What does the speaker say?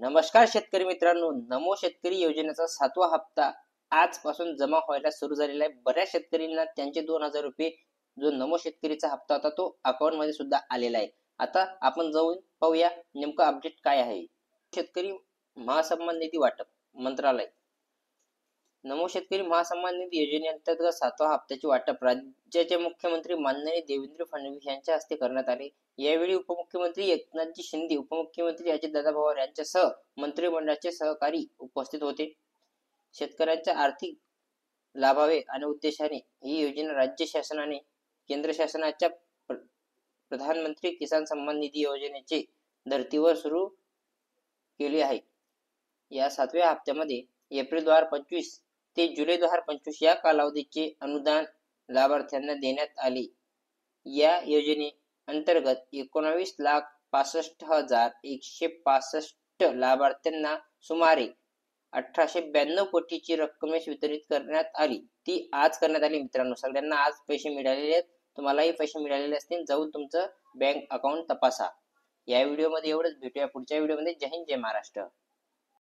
नमस्कार शेतकरी मित्रांनो, नमो शेतकरी योजनेचा 7वा हप्ता आजपासून जमा व्हायला सुरू झालेला आहे. बऱ्याच शेतकऱ्यांना त्यांचे 2,000 रुपये जो नमो शेतकरीचा हप्ता होता तो अकाउंट मध्ये सुद्धा आलेला आहे. आता आपण जाऊन पाहूया नेमकं अपडेट काय आहे. शेतकरी महासन्मान निधी वाटप मंत्रालय. नमो शेतकरी महासन्मान निधी योजनेअंतर्गत 7व्या हप्त्याचे वाटप राज्याचे मुख्यमंत्री माननीय देवेंद्र फडणवीस यांच्या हस्ते करण्यात आले. यावेळी उपमुख्यमंत्री एकनाथजी शिंदे, उपमुख्यमंत्री अजितदादा पवार यांच्यासह मंत्रिमंडळाचे सहकारी उपस्थित होते. शेतकऱ्यांच्या आर्थिक लाभावे आणि उद्देशाने ही योजना राज्य शासनाने केंद्र शासनाच्या प्रधानमंत्री किसान सन्मान निधी योजनेचे धर्तीवर सुरू केली आहे. या 7व्या हप्त्यामध्ये एप्रिल 2025 ते जुलै 2025 या कालावधीचे अनुदान लाभार्थ्यांना देण्यात आले. या योजने अंतर्गत 19,65,165 लाभार्थ्यांना सुमारे 1892 कोटीची रक्कमेस वितरित करण्यात आली. ती आज करण्यात आली. मित्रांनो, सगळ्यांना आज पैसे मिळालेले आहेत. तुम्हालाही पैसे मिळालेले असतील. जाऊन तुमचं बँक अकाउंट तपासा. या व्हिडिओमध्ये एवढंच. भेटूया पुढच्या व्हिडिओमध्ये. जय हिंद, जय महाराष्ट्र.